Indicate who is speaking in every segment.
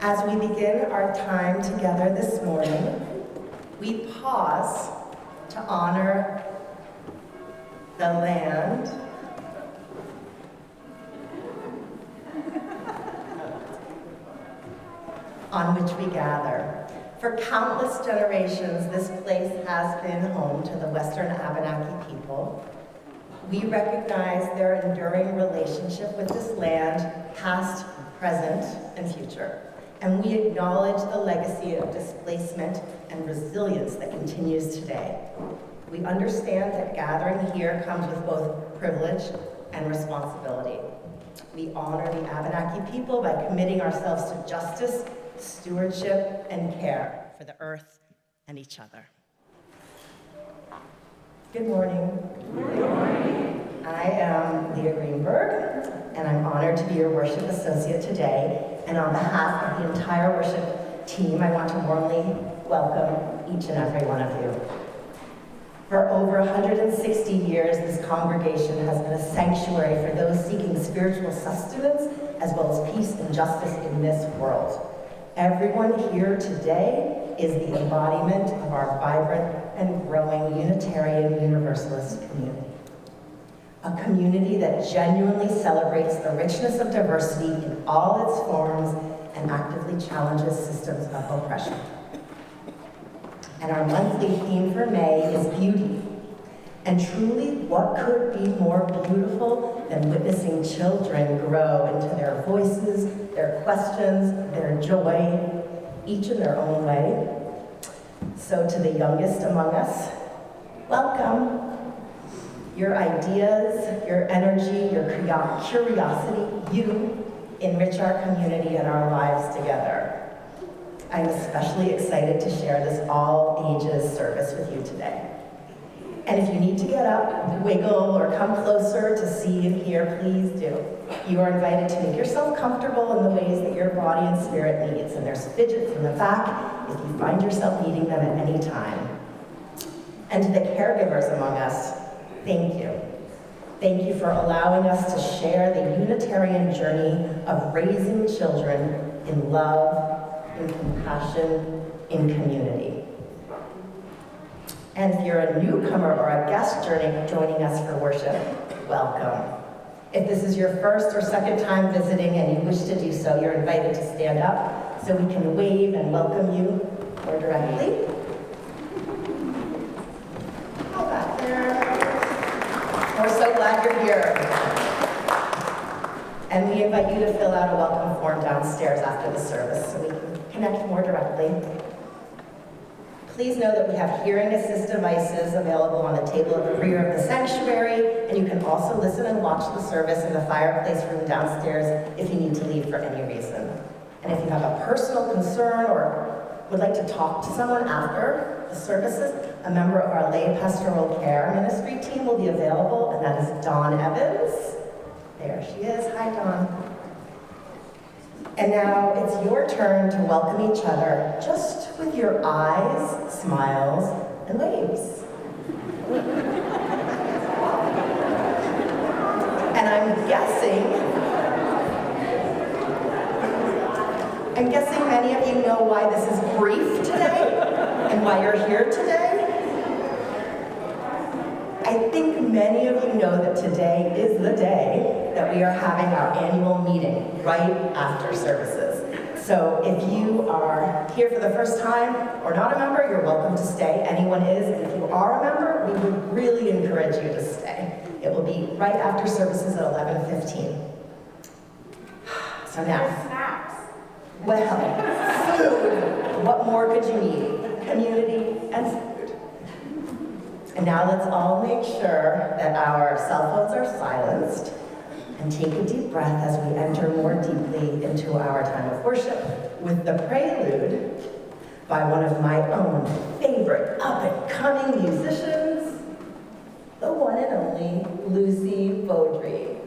Speaker 1: As we begin our time together this morning, we pause to honor the land on which we gather. For countless generations, this place has been home to the Western Abenaki people. We recognize their enduring relationship with this land, past, present, and future. And we acknowledge the legacy of displacement and resilience that continues today. We understand that gathering here comes with both privilege and responsibility. We honor the Abenaki people by committing ourselves to justice, stewardship, and care for the earth and each other. Good morning.
Speaker 2: Good morning.
Speaker 1: I am Leah Greenberg, and I'm honored to be your worship associate today. And on behalf of the entire worship team, I want to warmly welcome each and every one of you. For over 160 years, this congregation has been a sanctuary for those seeking spiritual sustenance, as well as peace and justice in this world. Everyone here today is the embodiment of our vibrant and growing Unitarian Universalist community. A community that genuinely celebrates the richness of diversity in all its forms and actively challenges systems of oppression. And our monthly theme for May is beauty. And truly, what could be more beautiful than witnessing children grow into their voices, their questions, their joy, each in their own way? So to the youngest among us, welcome. Your ideas, your energy, your curiosity, you enrich our community and our lives together. I'm especially excited to share this all ages service with you today. And if you need to get up, wiggle, or come closer to see and hear, please do. You are invited to make yourself comfortable in the ways that your body and spirit needs. And there's fidgets in the back if you find yourself needing them at any time. And to the caregivers among us, thank you. Thank you for allowing us to share the Unitarian journey of raising children in love, in compassion, in community. And if you're a newcomer or a guest joining us for worship, welcome. If this is your first or second time visiting and you wish to do so, you're invited to stand up so we can wave and welcome you more directly. How back there? We're so glad you're here. And we invite you to fill out a welcome form downstairs after the service so we can connect more directly. Please know that we have hearing assist devices available on the table at the rear of the sanctuary, and you can also listen and watch the service in the fireplace room downstairs if you need to leave for any reason. And if you have a personal concern or would like to talk to someone after the services, a member of our lay pastoral care ministry team will be available, and that is Dawn Evans. There she is. Hi, Dawn. And now it's your turn to welcome each other just with your eyes, smiles, and waves. And I'm guessing many of you know why this is brief today and why you're here today. I think many of you know that today is the day that we are having our annual meeting right after services. So if you are here for the first time or not a member, you're welcome to stay. Anyone is, and if you are a member, we would really encourage you to stay. It will be right after services at 11:15. So now,
Speaker 2: Snacks.
Speaker 1: well, food. What more could you need? Community and food. And now let's all make sure that our cell phones are silenced and take a deep breath as we enter more deeply into our time of worship with the prelude by one of my own favorite up-and-coming musicians, the one and only Lucy Beaudry.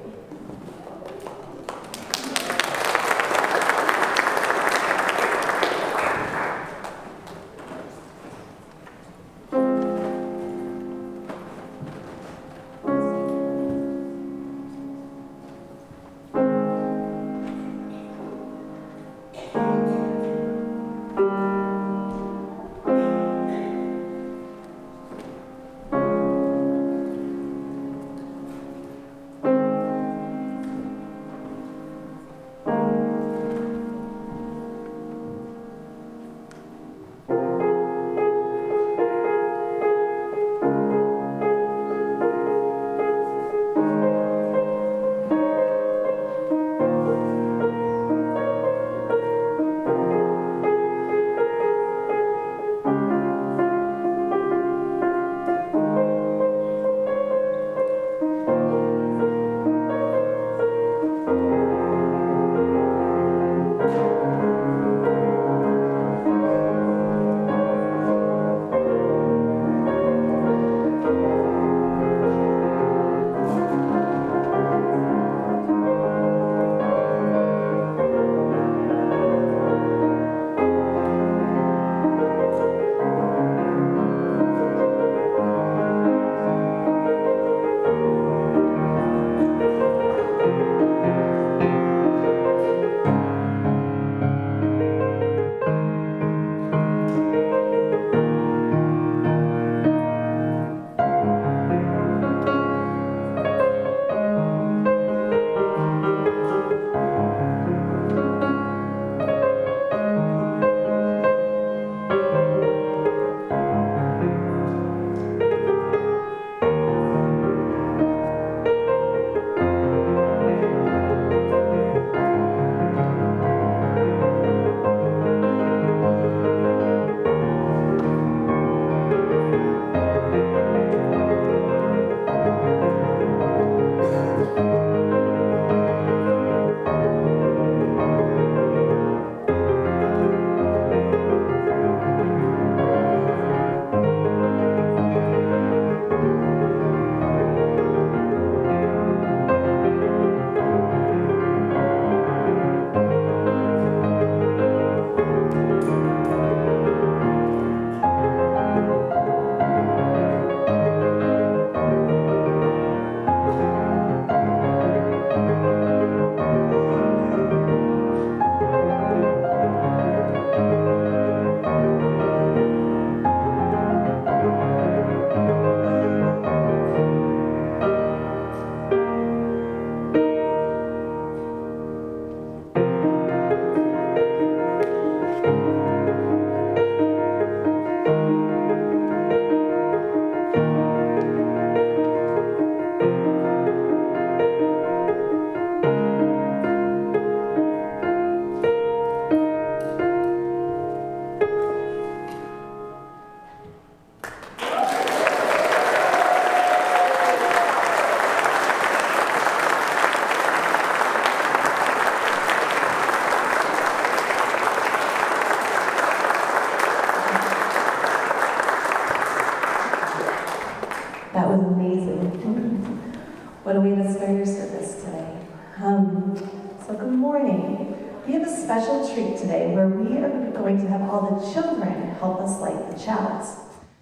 Speaker 3: What a way to start your service today. So good morning. We have a special treat today where we are going to have all the children help us light the chalice.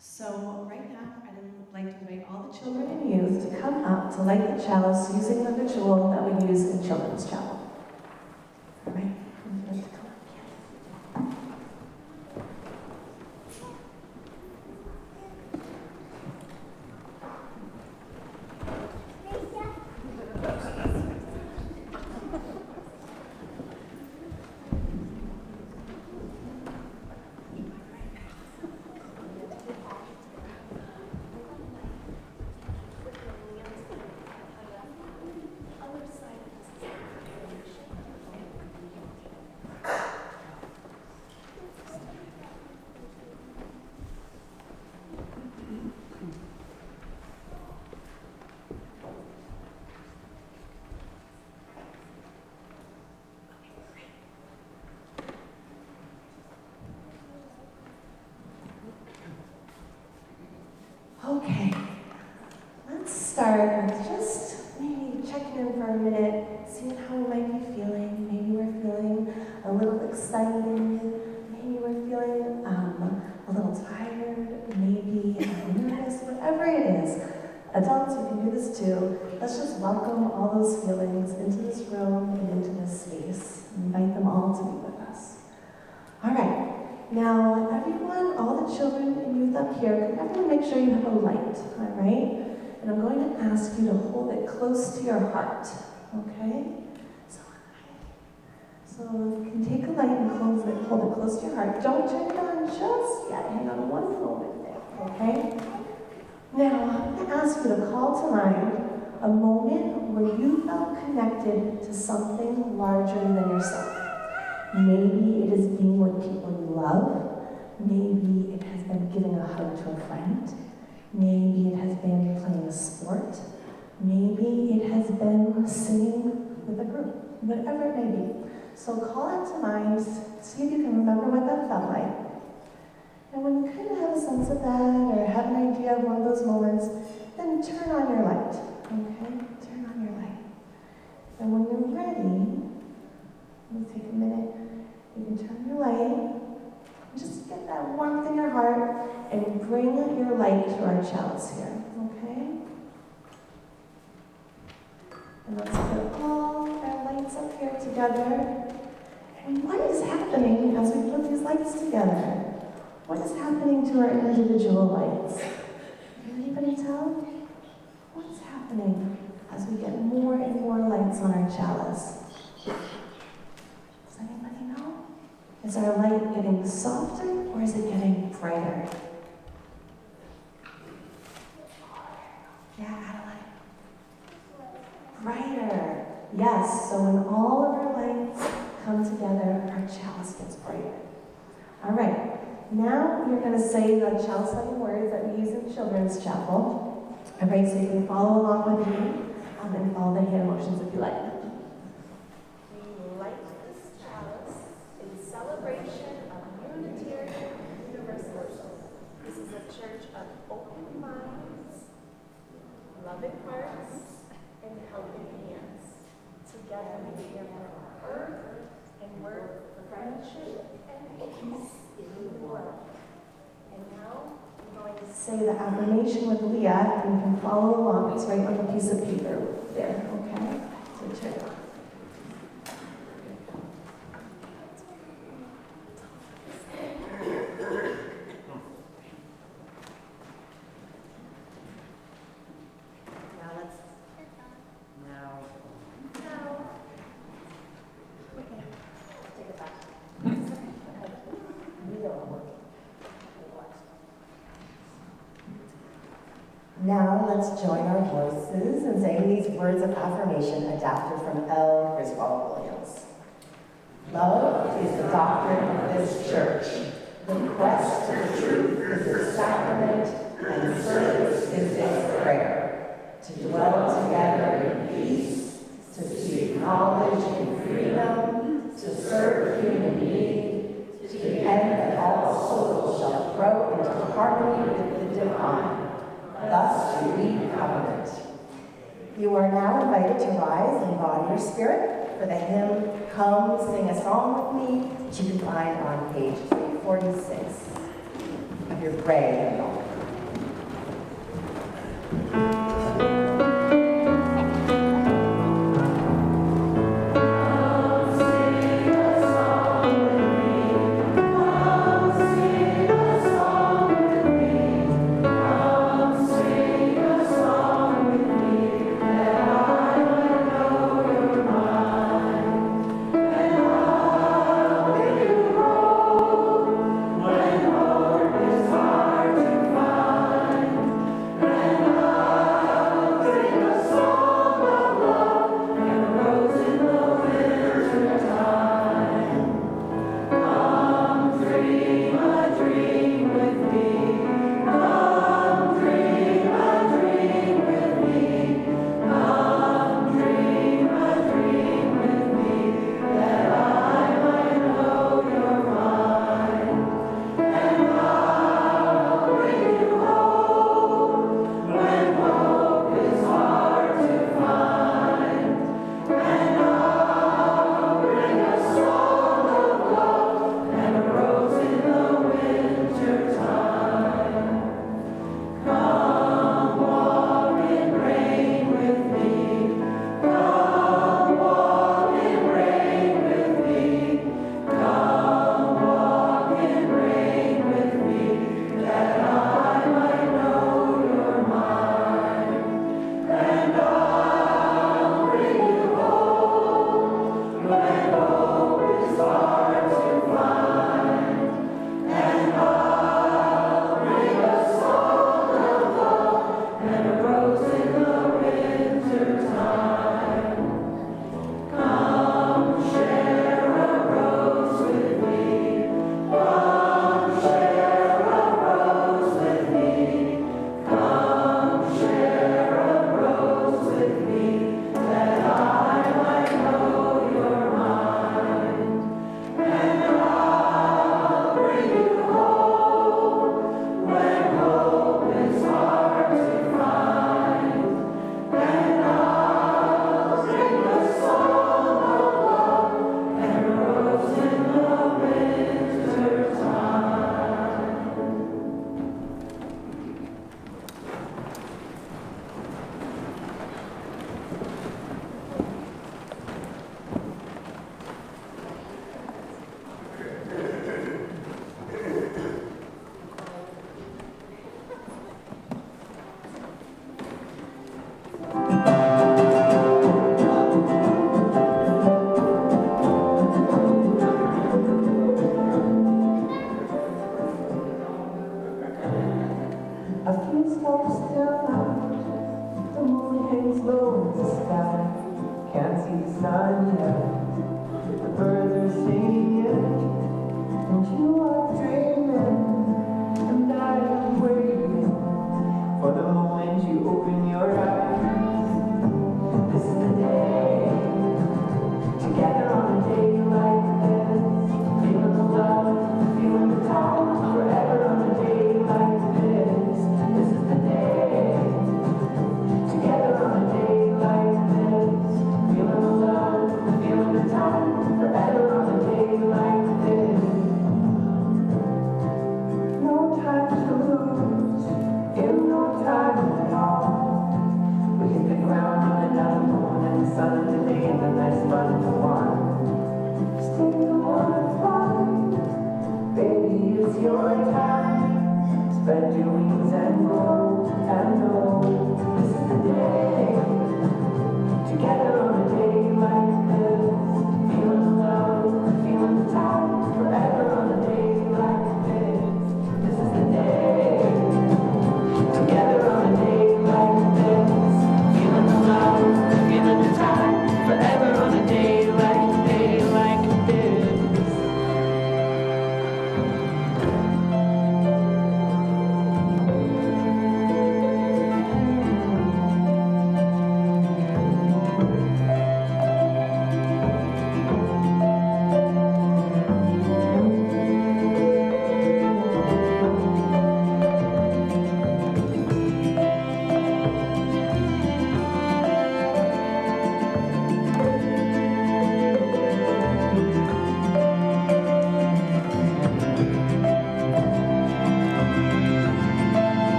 Speaker 3: So right now, I'd like to invite all the children and youth to come up to light the chalice using the ritual that we use in Children's Chapel. All right, I'm going to come up here. Okay, let's start with just maybe checking in for a minute, seeing how we might be feeling. Maybe we're feeling a little excited, maybe we're feeling a little tired, maybe nervous, whatever it is. Adults, you can do this too. Let's just welcome all those feelings into this room and into this space. Invite them all to be with us. All right. Now, everyone, all the children and youth up here, can everyone make sure you have a light, all right? And I'm going to ask you to hold it close to your heart, okay? So you can take a light and hold it close to your heart. Don't turn it on just yet. Hang on one moment there, okay? Now, I'm going to ask you to call to mind a moment where you felt connected to something larger than yourself. Maybe it is being with people you love. Maybe it has been giving a hug to a friend. Maybe it has been playing a sport. Maybe it has been singing with a group, whatever it may be. So call it to mind, see if you can remember what that felt like. And when you kind of have a sense of that or have an idea of one of those moments, then turn on your light, okay? Turn on your light. And when you're ready, we'll take a minute. You can turn your light, just get that warmth in your heart, and bring your light to our chalice here, okay? And let's put all our lights up here together. And what is happening as we put these lights together? What is happening to our individual lights? Can anybody tell? What's happening as we get more and more lights on our chalice? Does anybody know? Is our light getting softer or is it getting brighter? Yeah, Adeline. Brighter. Yes, so when all of our lights come together, our chalice gets brighter. All right, now you're going to say the chalice lighting words that we use in Children's Chapel. All right, so you can follow along with me and follow the hand motions if you like.
Speaker 4: Celebration of Unitarian Universalism. This is a church of open minds, loving hearts, and helping hands. Together we care for our earth and work for friendship and peace in the world. And now I'm going to
Speaker 3: Say the affirmation with Leah, and you can follow along. It's right on the piece of paper there, okay? So check it out.
Speaker 1: Now let's join our voices in saying these words of affirmation adapted from L. Griswold Williams. Love is the doctrine of this church. The quest to the truth is its sacrament, and service is its prayer. To dwell together in peace, to speak knowledge in freedom, to serve human need, to the end that all souls shall grow into harmony with the divine. Thus do we covenant. You are now invited to rise and body your spirit for the hymn, Come Sing a Song With Me, which you can find on page 346 of your gray hymnal.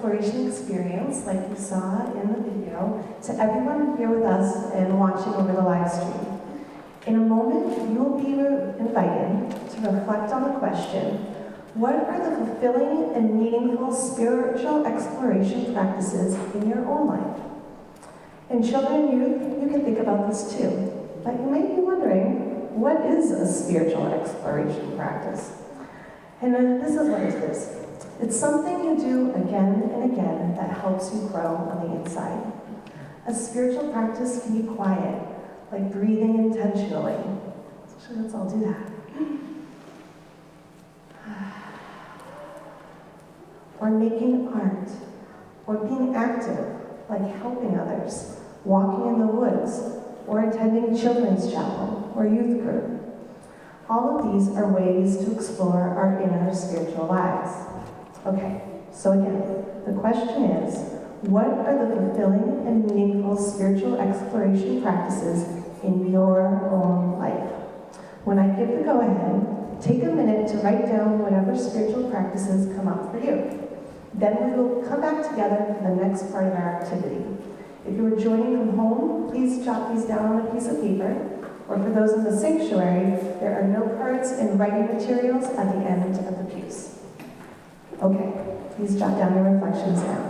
Speaker 3: exploration experience, like you saw in the video, to everyone here with us and watching over the live stream. In a moment, you will be invited to reflect on the question, what are the fulfilling and meaningful spiritual exploration practices in your own life? And children and youth, you can think about this too. But you may be wondering, what is a spiritual exploration practice? And this is what it is. It's something you do again and again that helps you grow on the inside. A spiritual practice can be quiet, like breathing intentionally. So let's all do that. Or making art, or being active, like helping others, walking in the woods, or attending children's chapel or youth group. All of these are ways to explore our inner spiritual lives. Okay, so again, the question is, what are the fulfilling and meaningful spiritual exploration practices in your own life? When I give the go-ahead, take a minute to write down whatever spiritual practices come up for you. Then we will come back together for the next part of our activity. If you are joining from home, please jot these down on a piece of paper. Or for those in the sanctuary, there are note cards and writing materials at the end of the pews. Okay, please jot down your reflections now.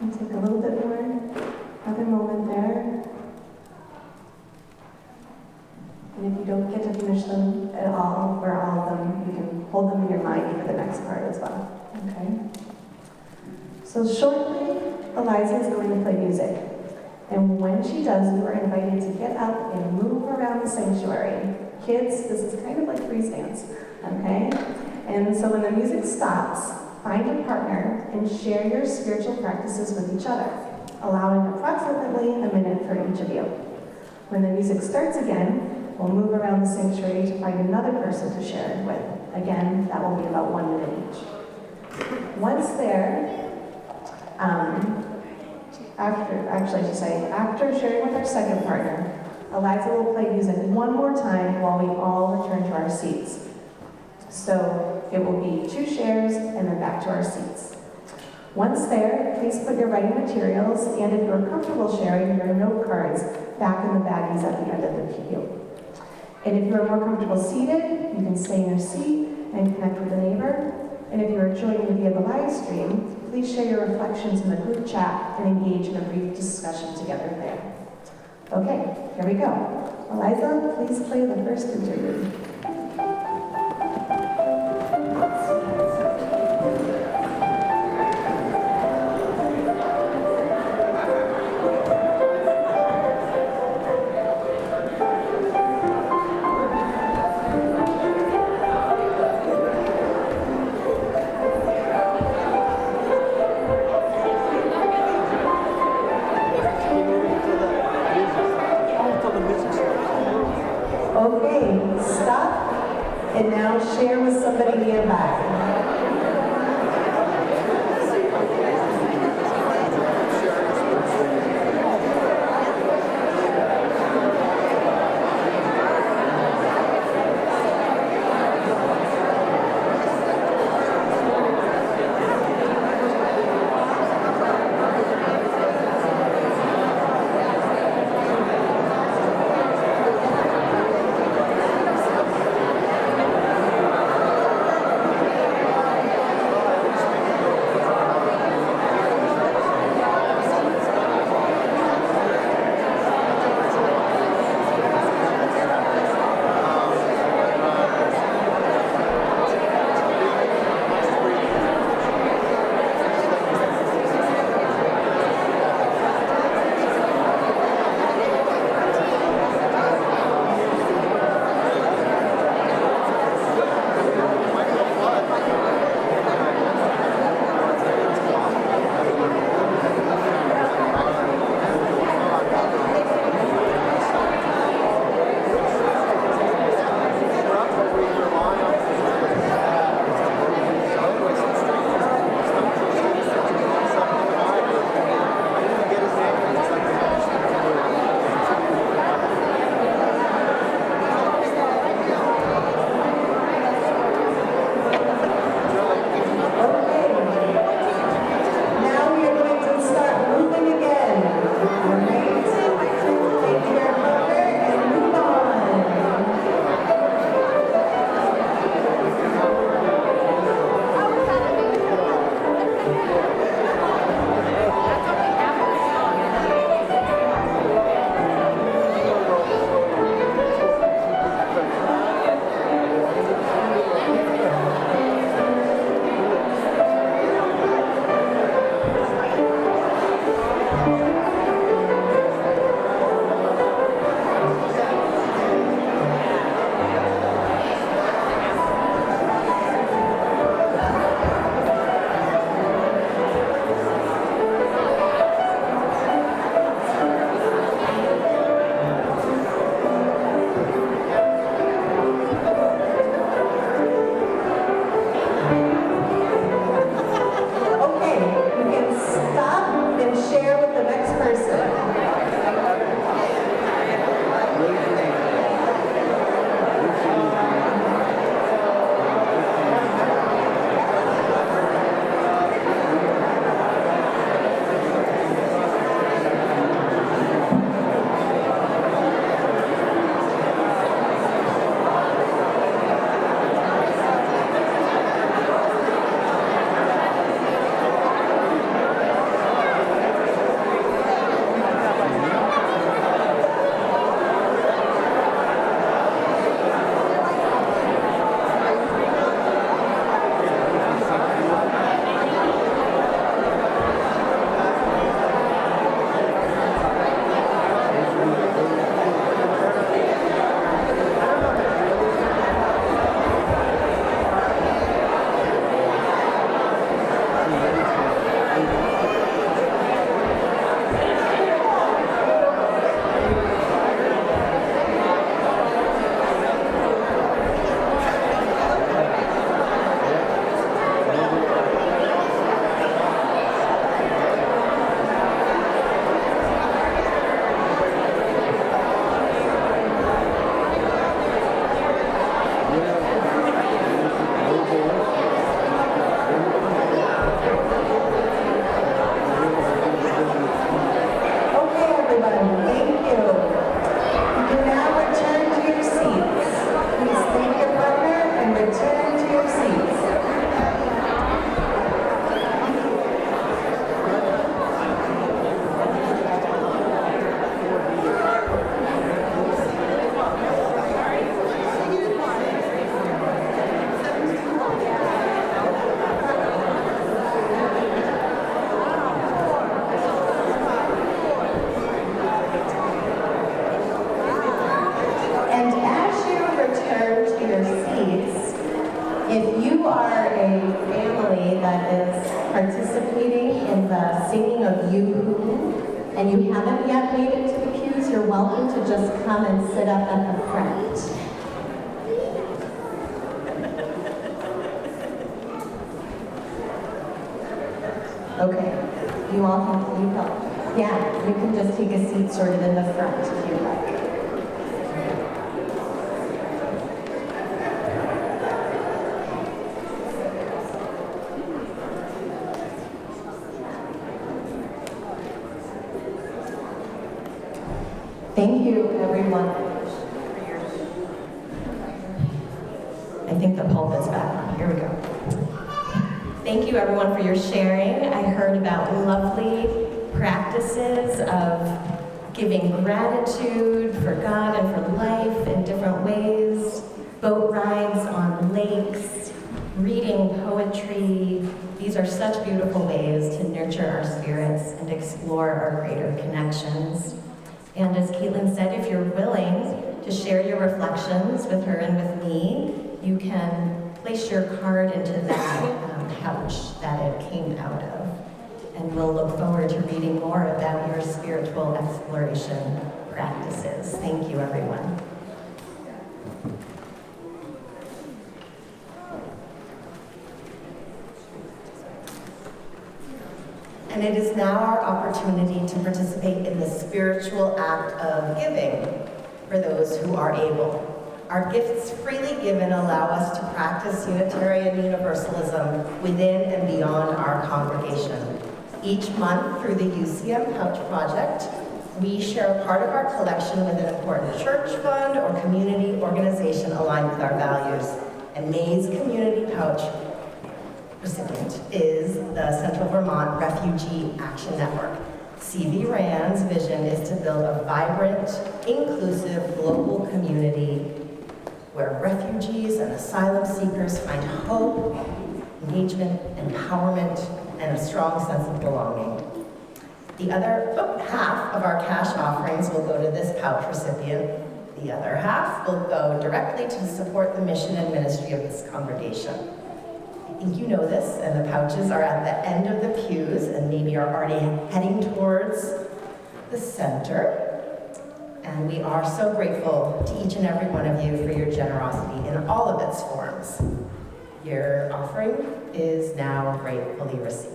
Speaker 3: And take a little bit more, another moment there. And if you don't get to finish them at all, or all of them, you can hold them in your mind for the next part as well. Okay? So shortly, Eliza is going to play music. And when she does, you are invited to get up and move around the sanctuary. Kids, this is kind of like freeze dance, okay? And so when the music stops, find a partner and share your spiritual practices with each other, allowing approximately a minute for each of you. When the music starts again, we'll move around the sanctuary to find another person to share it with. Again, that will be about 1 minute each. Once there, after sharing with our second partner, Eliza will play music one more time while we all return to our seats. So it will be 2 shares and then back to our seats. Once there, please put your writing materials and if you're comfortable sharing, your note cards back in the baggies at the end of the pew. And if you're more comfortable seated, you can stay in your seat and connect with a neighbor. And if you're joining via the live stream, please share your reflections in the group chat and engage in a brief discussion together there. Okay, here we go. Eliza, please play the first interlude. stop and now share with somebody nearby. And you haven't yet made it to the pews, you're welcome to just come and sit up at the front. Okay, you all have, you help. Yeah, you can just take a seat sort of in the front if you'd like. Thank you, everyone.
Speaker 1: I think the pulpit's back. Here we go. Thank you, everyone, for your sharing. I heard about lovely practices of giving gratitude for God and for life in different ways, boat rides on lakes, reading poetry. These are such beautiful ways to nurture our spirits and explore our greater connections. And as Caitlin said, if you're willing to share your reflections with her and with me, you can place your card into that pouch that it came out of. And we'll look forward to reading more about your spiritual exploration practices. Thank you, everyone. And it is now our opportunity to participate in the spiritual act of giving for those who are able. Our gifts freely given allow us to practice Unitarian Universalism within and beyond our congregation. Each month, through the UCM Pouch Project, we share a part of our collection with an important church fund or community organization aligned with our values. And May's Community Pouch recipient is the Central Vermont Refugee Action Network. CV Rand's vision is to build a vibrant, inclusive global community where refugees and asylum seekers find hope, engagement, empowerment, and a strong sense of belonging. The other half of our cash offerings will go to this pouch recipient. The other half will go directly to support the mission and ministry of this congregation. I think you know this, and the pouches are at the end of the pews and maybe are already heading towards the center. And we are so grateful to each and every one of you for your generosity in all of its forms. Your offering is now gratefully received.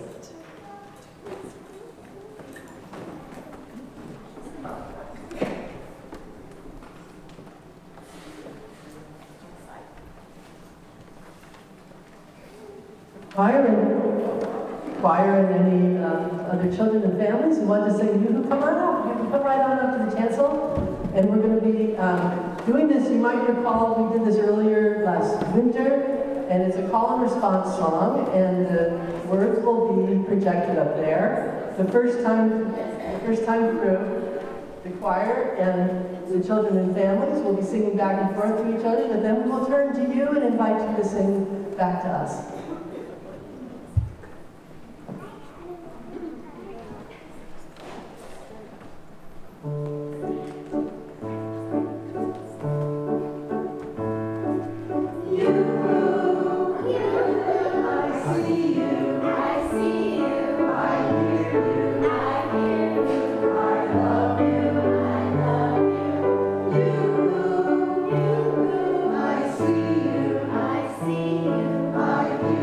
Speaker 5: Choir and any other children and families who want to sing, you can come on up. You can come right on up to the chancel. And we're going to be doing this. You might recall we did this earlier last winter, and it's a call and response song, and the words will be projected up there. The first time through, the choir and the children and families will be singing back and forth to each other, but then we will turn to you and invite you to sing back to us.
Speaker 2: I see you, I hear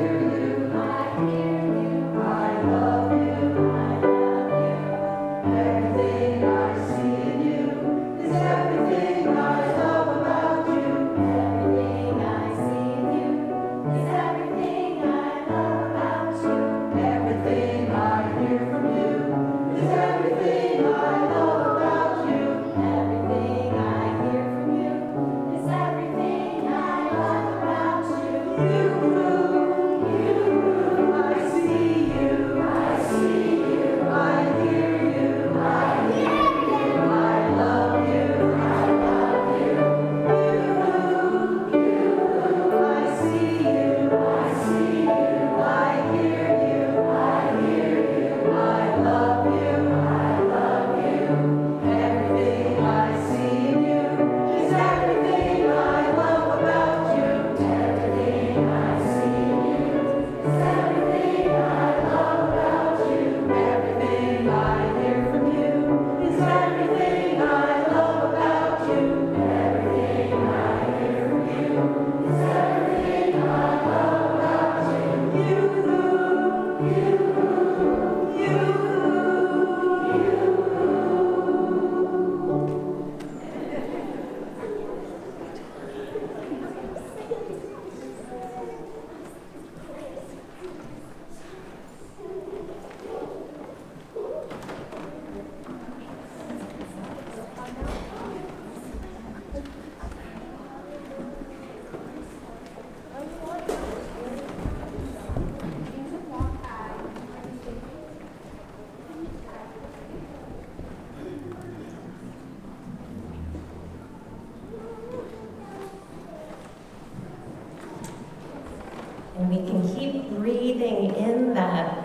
Speaker 1: And we can keep breathing in that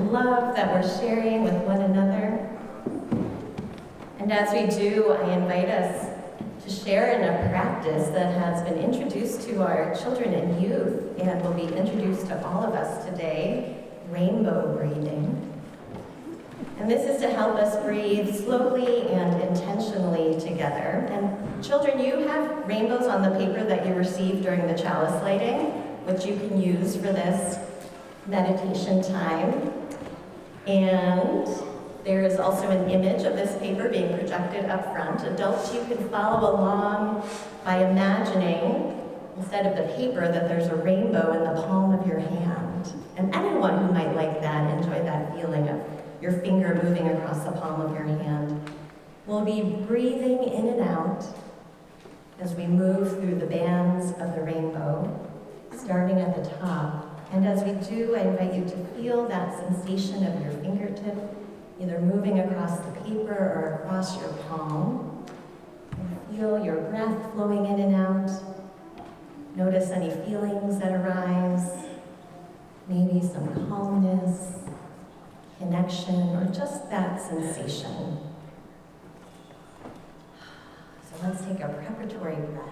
Speaker 1: love that we're sharing with one another. And as we do, I invite us to share in a practice that has been introduced to our children and youth and will be introduced to all of us today, rainbow breathing. And this is to help us breathe slowly and intentionally together. And children, you have rainbows on the paper that you received during the chalice lighting, which you can use for this meditation time. And there is also an image of this paper being projected up front. Adults, you can follow along by imagining, instead of the paper, that there's a rainbow in the palm of your hand. And anyone who might like that, enjoy that feeling of your finger moving across the palm of your hand. We'll be breathing in and out as we move through the bands of the rainbow, starting at the top. And as we do, I invite you to feel that sensation of your fingertip, either moving across the paper or across your palm. And feel your breath flowing in and out. Notice any feelings that arise, maybe some calmness, connection, or just that sensation. So let's take a preparatory breath.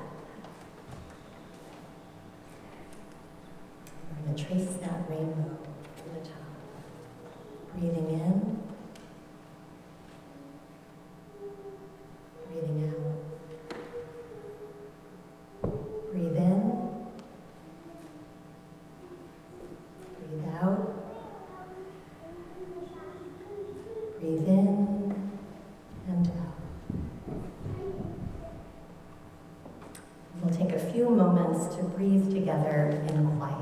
Speaker 1: We're going to trace that rainbow to the top. Breathing in. Breathing out. Breathe in. Breathe out. Breathe in and out. We'll take a few moments to breathe together in quiet.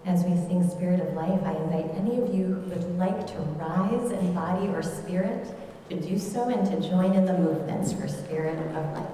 Speaker 1: As we sing Spirit of Life, I invite any of you who would like to rise in body or spirit to do so and to join in the movements for Spirit of Life.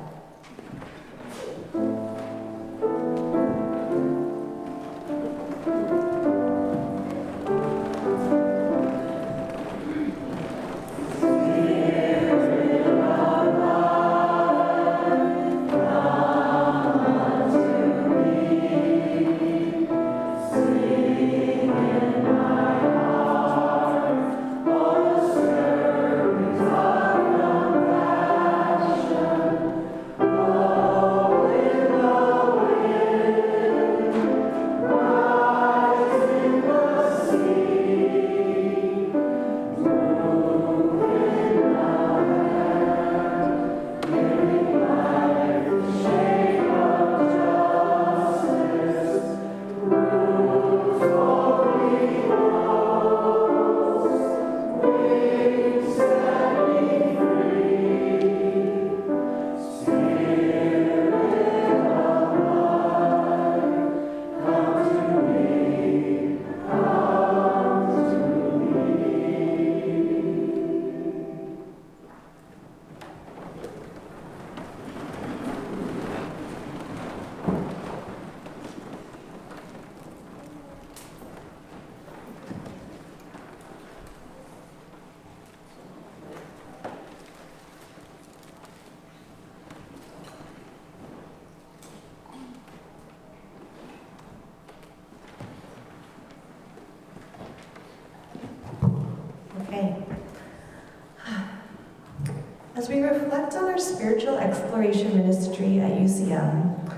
Speaker 1: As we reflect on our spiritual exploration ministry at UCM,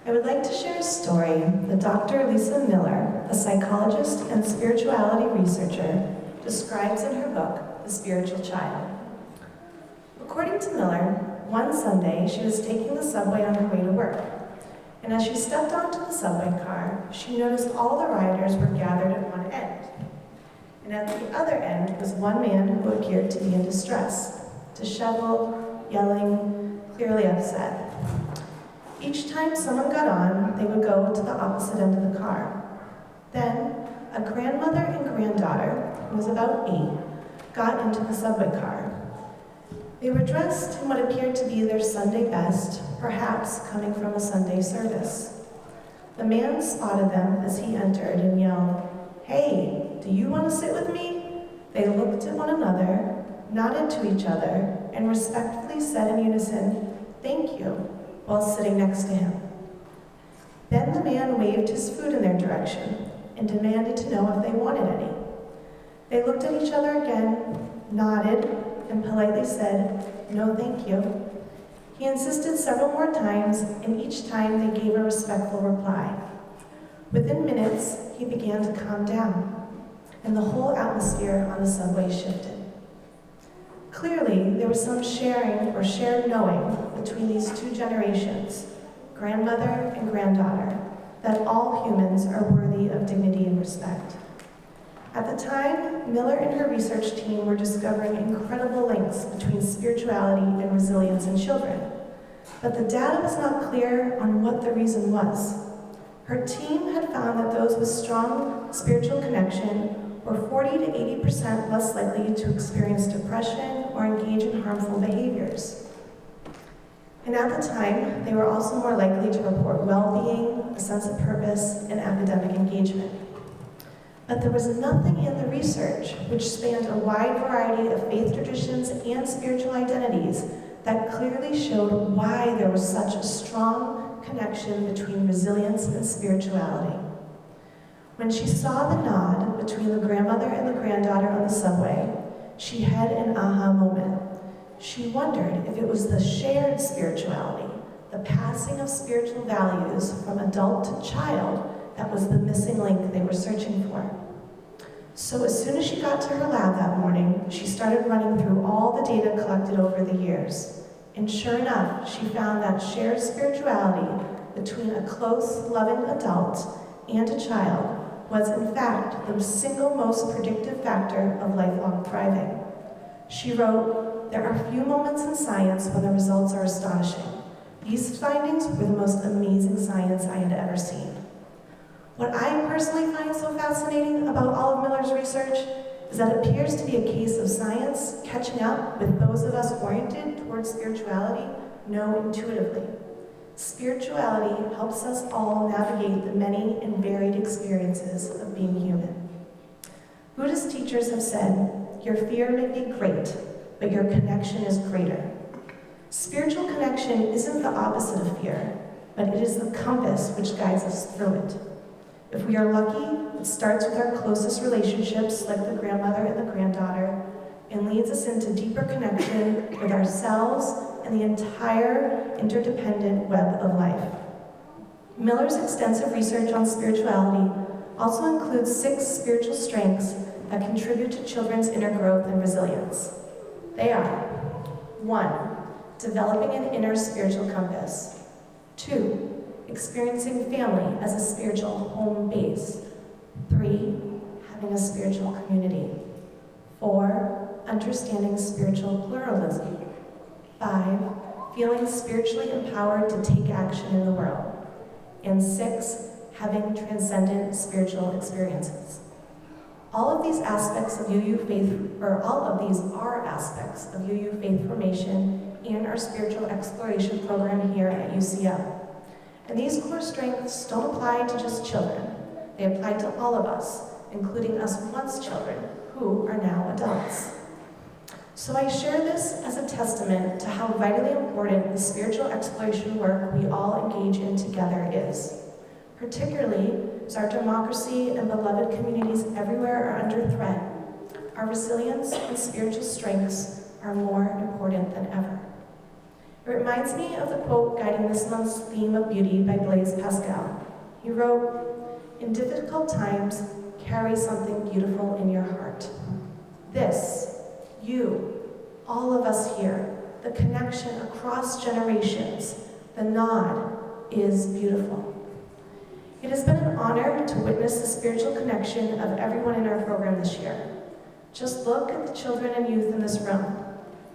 Speaker 1: I would like to share a story that Dr. Lisa Miller, a psychologist and spirituality researcher, describes in her book, The Spiritual Child. According to Miller, one Sunday she was taking the subway on her way to work, and as she stepped onto the subway car, she noticed all the riders were gathered at one end. And at the other end was one man who appeared to be in distress, disheveled, yelling, clearly upset. Each time someone got on, they would go to the opposite end of the car. Then,
Speaker 3: a grandmother and granddaughter, who was about 8, got into the subway car. They were dressed in what appeared to be their Sunday best, perhaps coming from a Sunday service. The man spotted them as he entered and yelled, "Hey, do you want to sit with me?" They looked at one another, nodded to each other, and respectfully said in unison, "Thank you," while sitting next to him. Then the man waved his food in their direction and demanded to know if they wanted any. They looked at each other again, nodded, and politely said, "No, thank you." He insisted several more times, and each time they gave a respectful reply. Within minutes, he began to calm down, and the whole atmosphere on the subway shifted. Clearly, there was some sharing or shared knowing between these two generations, grandmother and granddaughter, that all humans are worthy of dignity and respect. At the time, Miller and her research team were discovering incredible links between spirituality and resilience in children, but the data was not clear on what the reason was. Her team had found that those with strong spiritual connection were 40 to 80% less likely to experience depression or engage in harmful behaviors. And at the time, they were also more likely to report well-being, a sense of purpose, and academic engagement. But there was nothing in the research, which spanned a wide variety of faith traditions and spiritual identities, that clearly showed why there was such a strong connection between resilience and spirituality. When she saw the nod between the grandmother and the granddaughter on the subway, she had an aha moment. She wondered if it was the shared spirituality, the passing of spiritual values from adult to child, that was the missing link they were searching for. So as soon as she got to her lab that morning, she started running through all the data collected over the years. And sure enough, she found that shared spirituality between a close, loving adult and a child was in fact the single most predictive factor of lifelong thriving. She wrote, "There are few moments in science when the results are astonishing. These findings were the most amazing science I had ever seen." What I personally find so fascinating about all of Miller's research is that it appears to be a case of science catching up with those of us oriented towards spirituality know intuitively. Spirituality helps us all navigate the many and varied experiences of being human. Buddhist teachers have said, "Your fear may be great, but your connection is greater." Spiritual connection isn't the opposite of fear, but it is the compass which guides us through it. If we are lucky, it starts with our closest relationships, like the grandmother and the granddaughter, and leads us into deeper connection with ourselves and the entire interdependent web of life. Miller's extensive research on spirituality also includes 6 spiritual strengths that contribute to children's inner growth and resilience. They are: 1, developing an inner spiritual compass. 2, experiencing family as a spiritual home base. 3, having a spiritual community. 4, understanding spiritual pluralism. 5, feeling spiritually empowered to take action in the world. And 6, having transcendent spiritual experiences. All of these are aspects of UU Faith Formation and our spiritual exploration program here at UCM. And these core strengths don't apply to just children. They apply to all of us, including us once children, who are now adults. So I share this as a testament to how vitally important the spiritual exploration work we all engage in together is. Particularly as our democracy and beloved communities everywhere are under threat, our resilience and spiritual strengths are more important than ever. It reminds me of the quote guiding this month's theme of beauty by Blaise Pascal. He wrote, "In difficult times, carry something beautiful in your heart." This, you, all of us here, the connection across generations, the nod, is beautiful. It has been an honor to witness the spiritual connection of everyone in our program this year. Just look at the children and youth in this room,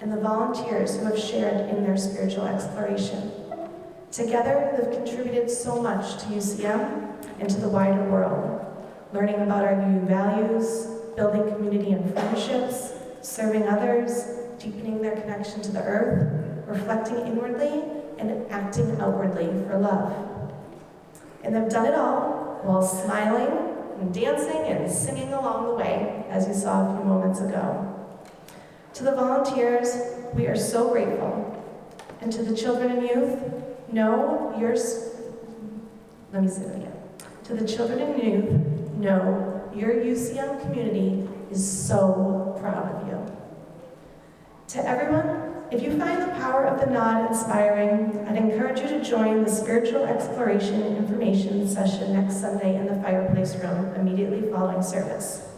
Speaker 3: and the volunteers who have shared in their spiritual exploration. Together, they've contributed so much to UCM and to the wider world. learning about our new values, building community and friendships, serving others, deepening their connection to the earth, reflecting inwardly, and acting outwardly for love. And they've done it all while smiling and dancing and singing along the way, as you saw a few moments ago. To the volunteers, we are so grateful. And to the children and youth, let me say that again. To the children and youth, know your UCM community is so proud of you. To everyone, if you find the power of the nod inspiring, I'd encourage you to join the spiritual exploration and information session next Sunday in the fireplace room immediately following service.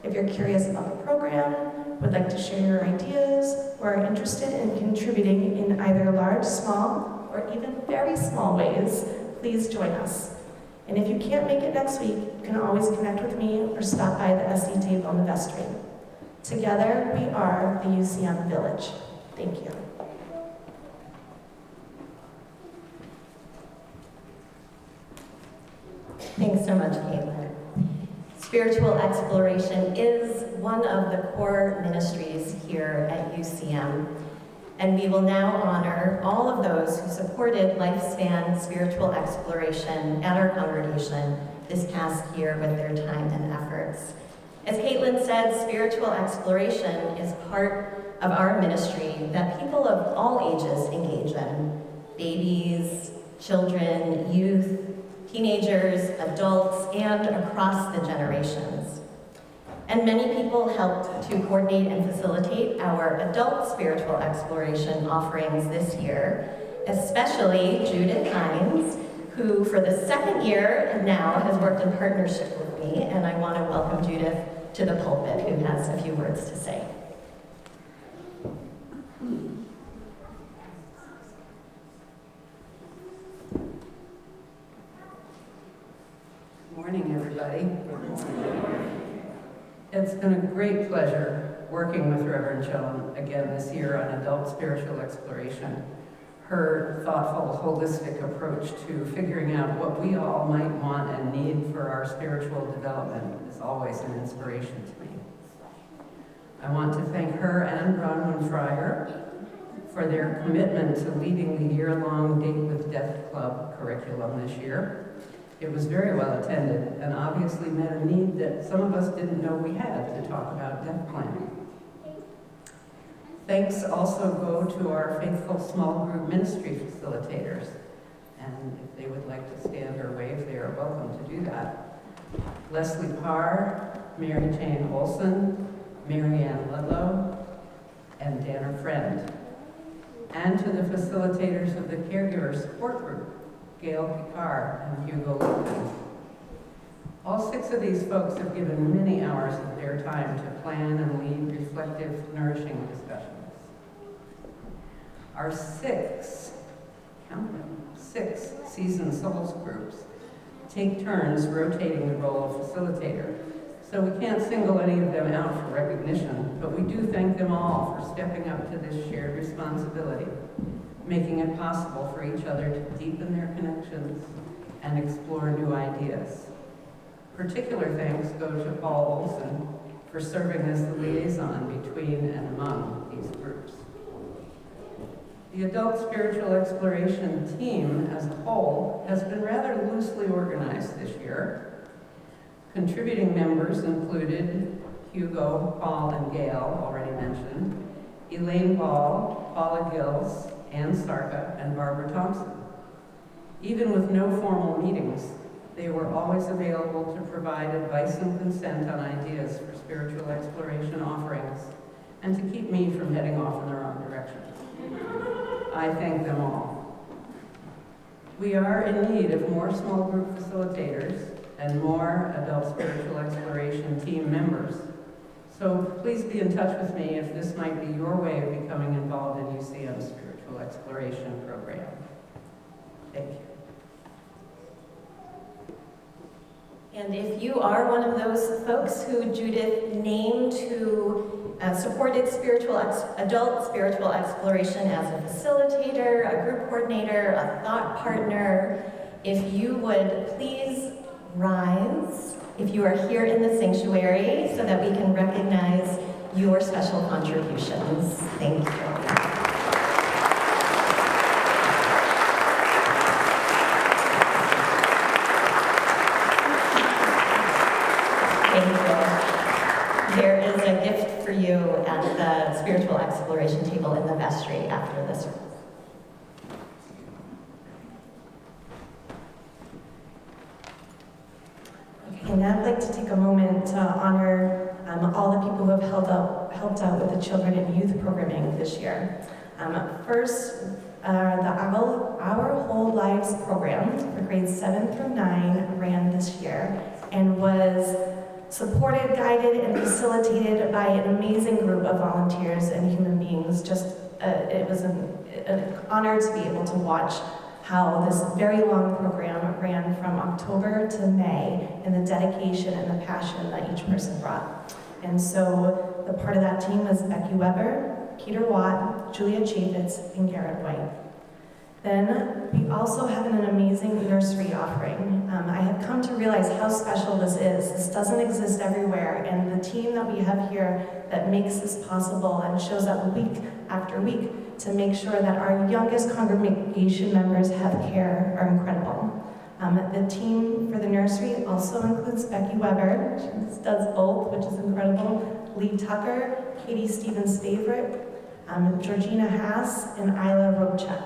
Speaker 3: If you're curious about the program, would like to share your ideas, or are interested in contributing in either large, small, or even very small ways, please join us. And if you can't make it next week, you can always connect with me or stop by the SE table in the vestry. Together, we are the UCM Village. Thank you.
Speaker 1: Thanks so much, Caitlin. Spiritual exploration is one of the core ministries here at UCM, and we will now honor all of those who supported lifespan spiritual exploration at our congregation this past year with their time and efforts. As Caitlin said, spiritual exploration is part of our ministry that people of all ages engage in. Babies, children, youth, teenagers, adults, and across the generations. And many people helped to coordinate and facilitate our adult spiritual exploration offerings this year, especially Judith Hines, who for the second year now has worked in partnership with me, and I want to welcome Judith to the pulpit, who has a few words to say.
Speaker 2: Good morning, everybody. It's been a great pleasure working with Reverend Joan again this year on adult spiritual exploration. Her thoughtful, holistic approach to figuring out what we all might want and need for our spiritual development is always an inspiration to me. I want to thank her and Bronwyn Fryer for their commitment to leading the year-long Date with Death Club curriculum this year. It was very well attended and obviously met a need that some of us didn't know we had to talk about death planning. Thanks also go to our faithful small group ministry facilitators. And if they would like to stand or wave, they are welcome to do that. Leslie Parr, Mary Jane Olson, Mary Ann Ludlow, and Dana Friend. And to the facilitators of the caregiver support group, Gail Picard and Hugo Lipton. All 6 of these folks have given many hours of their time to plan and lead reflective, nourishing discussions. Our 6 seasoned souls groups take turns rotating the role of facilitator. So we can't single any of them out for recognition, but we do thank them all for stepping up to this shared responsibility, making it possible for each other to deepen their connections and explore new ideas. Particular thanks go to Paul Olson for serving as the liaison between and among these groups. The adult spiritual exploration team as a whole has been rather loosely organized this year. Contributing members included Hugo, Paul, and Gail, already mentioned, Elaine Ball, Paula Gills, Ann Sarka, and Barbara Thompson. Even with no formal meetings, they were always available to provide advice and consent on ideas for spiritual exploration offerings and to keep me from heading off in the wrong direction. I thank them all. We are in need of more small group facilitators and more adult spiritual exploration team members. So please be in touch with me if this might be your way of becoming involved in UCM's spiritual exploration program. Thank you.
Speaker 1: And if you are one of those folks who Judith named who supported adult spiritual exploration as a facilitator, a group coordinator, a thought partner, if you would please rise if you are here in the sanctuary so that we can recognize your special contributions. Thank you. Thank you. There is a gift for you at the spiritual exploration table in the vestry after this. Okay, and I'd like to take a moment to honor all the people who have helped out with the children and youth programming this year. First, the Our Whole Lives program for grades 7 through 9 ran this year and was supported, guided, and facilitated by an amazing group of volunteers and human beings. It was an honor to be able to watch how this very long program ran from October to May, and the dedication and the passion that each person brought. And so the part of that team was Becky Weber, Keter Watt, Julia Chaffetz, and Garrett White. Then we also have an amazing nursery offering. I have come to realize how special this is. This doesn't exist everywhere, and the team that we have here that makes this possible and shows up week after week to make sure that our youngest congregation members have care are incredible. The team for the nursery also includes Becky Weber, she does both, which is incredible, Lee Tucker, Katie Stevens' favorite, Georgina Haas, and Isla Rocha.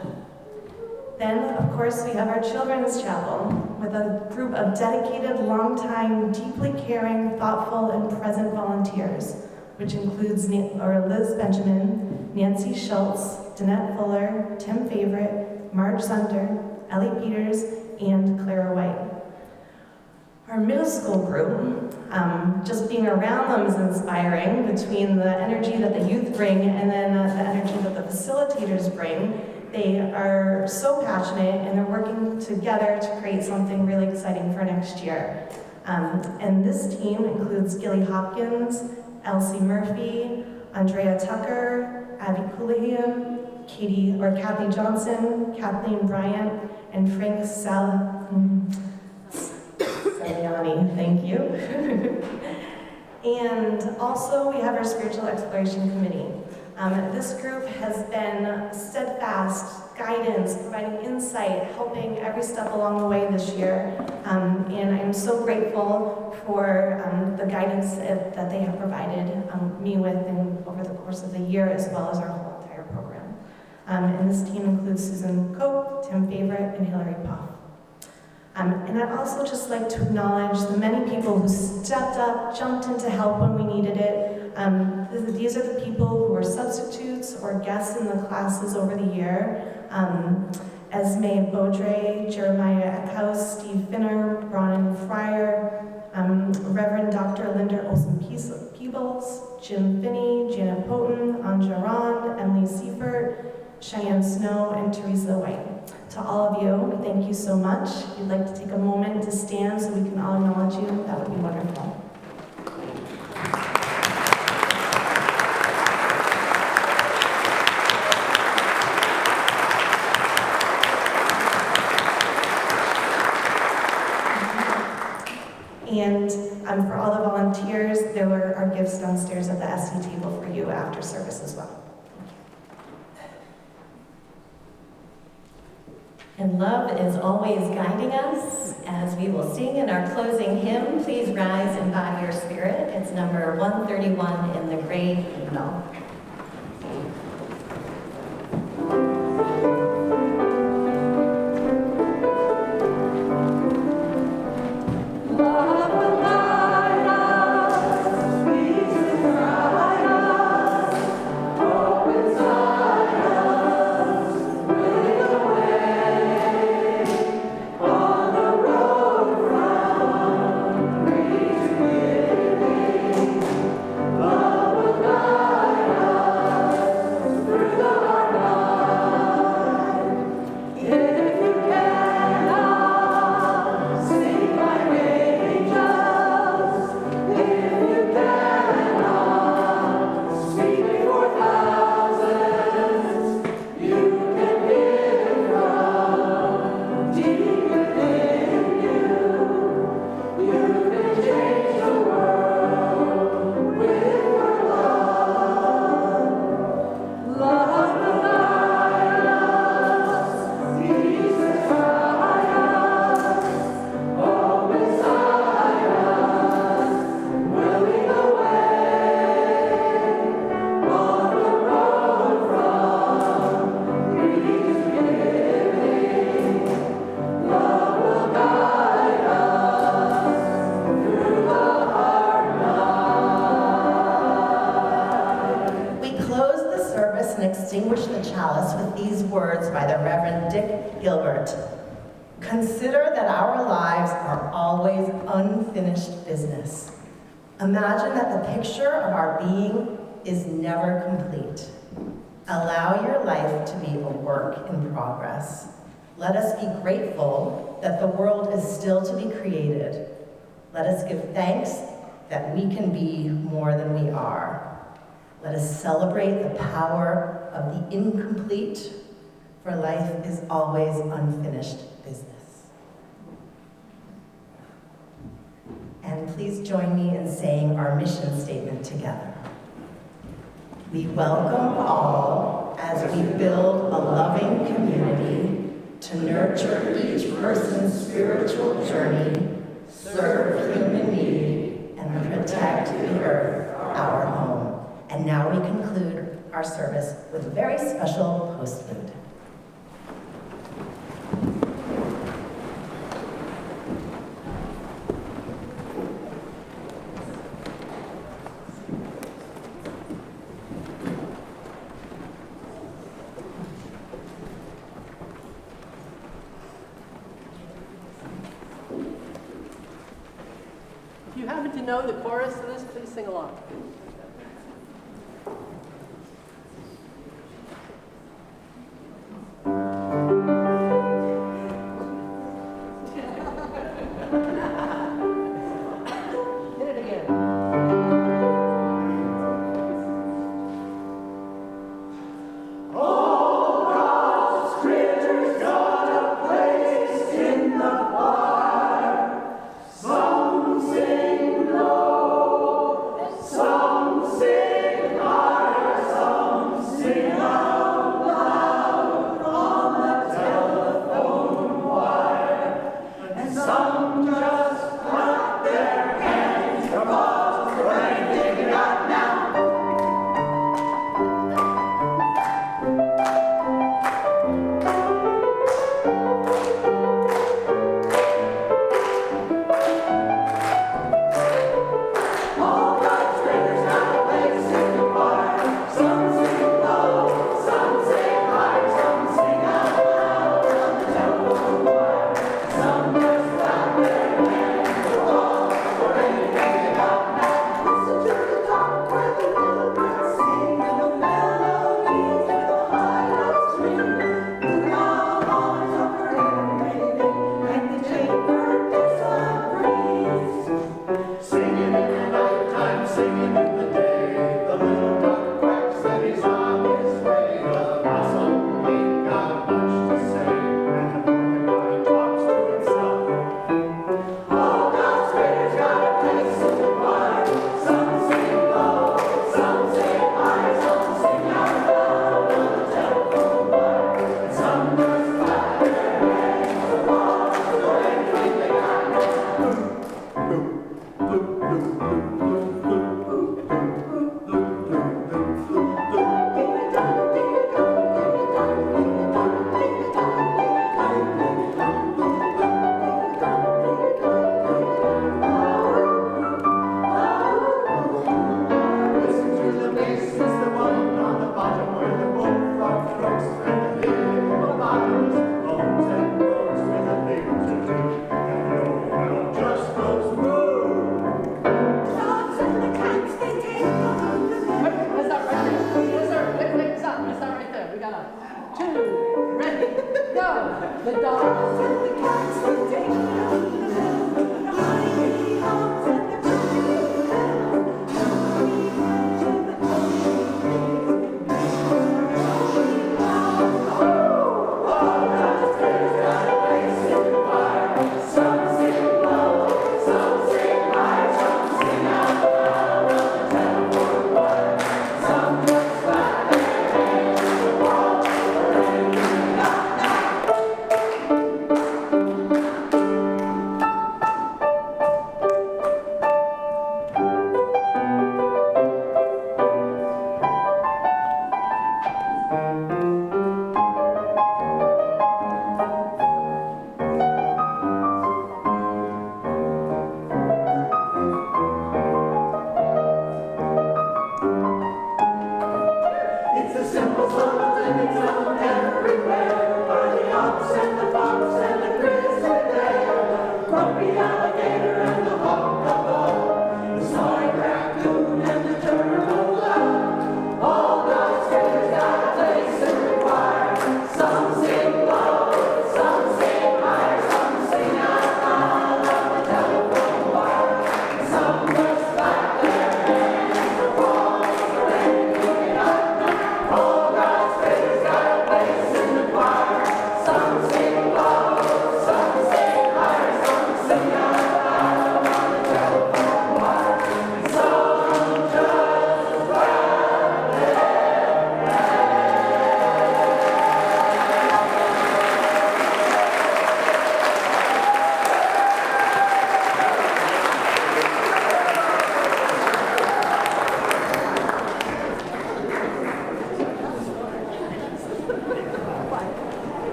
Speaker 1: Then, of course, we have our Children's Chapel with a group of dedicated, long-time, deeply caring, thoughtful, and present volunteers, which includes Liz Benjamin, Nancy Schultz, Danette Fuller, Tim Favorite, Marge Sunter, Ellie Peters, and Clara White. Our middle school group, just being around them is inspiring between the energy that the youth bring and then the energy that the facilitators bring. They are so passionate and they're working together to create something really exciting for next year. And this team includes Gilly Hopkins, Elsie Murphy, Andrea Tucker, Abby Coulahan, Kathy Johnson, Kathleen Bryant, and Frank Saliani, thank you. And also we have our Spiritual Exploration Committee. This group has been steadfast, guidance, providing insight, helping every step along the way this year. And I'm so grateful for the guidance that they have provided me with over the course of the year, as well as our whole entire program. And this team includes Susan Cope, Tim Favorite, and Hillary Poff. And I'd also just like to acknowledge the many people who stepped up, jumped in to help when we needed it. These are the people who were substitutes or guests in the classes over the year. Esme Beaudre, Jeremiah Eckhouse, Steve Finner, Ronan Fryer, Reverend Dr. Linda Olsen-Peebles, Jim Finney, Janet Poten, Anja Rond, Emily Seifert, Cheyenne Snow, and Teresa White. To all of you, thank you so much. If you'd like to take a moment to stand so we can all acknowledge you, that would be wonderful. And for all the volunteers, there are gifts downstairs at the SC table for you after service as well.
Speaker 6: And love is always guiding us. As we will sing in our closing hymn, Please Rise in Body or Spirit. It's number 131 in the grade hymnal.
Speaker 7: Love will guide us.
Speaker 1: words by the Reverend Dick Gilbert. Consider that our lives are always unfinished business. Imagine that the picture of our being is never complete. Allow your life to be a work in progress. Let us be grateful that the world is still to be created. Let us give thanks that we can be more than we are. Let us celebrate the power of the incomplete, for life is always unfinished business. And please join me in saying our mission statement together. We welcome all as we build a loving community to nurture each person's spiritual journey, serve human need, and protect the earth, our home. And now we conclude our service with a very special postlude.
Speaker 5: If you happen to know the chorus to this, please sing along.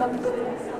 Speaker 3: Come sit.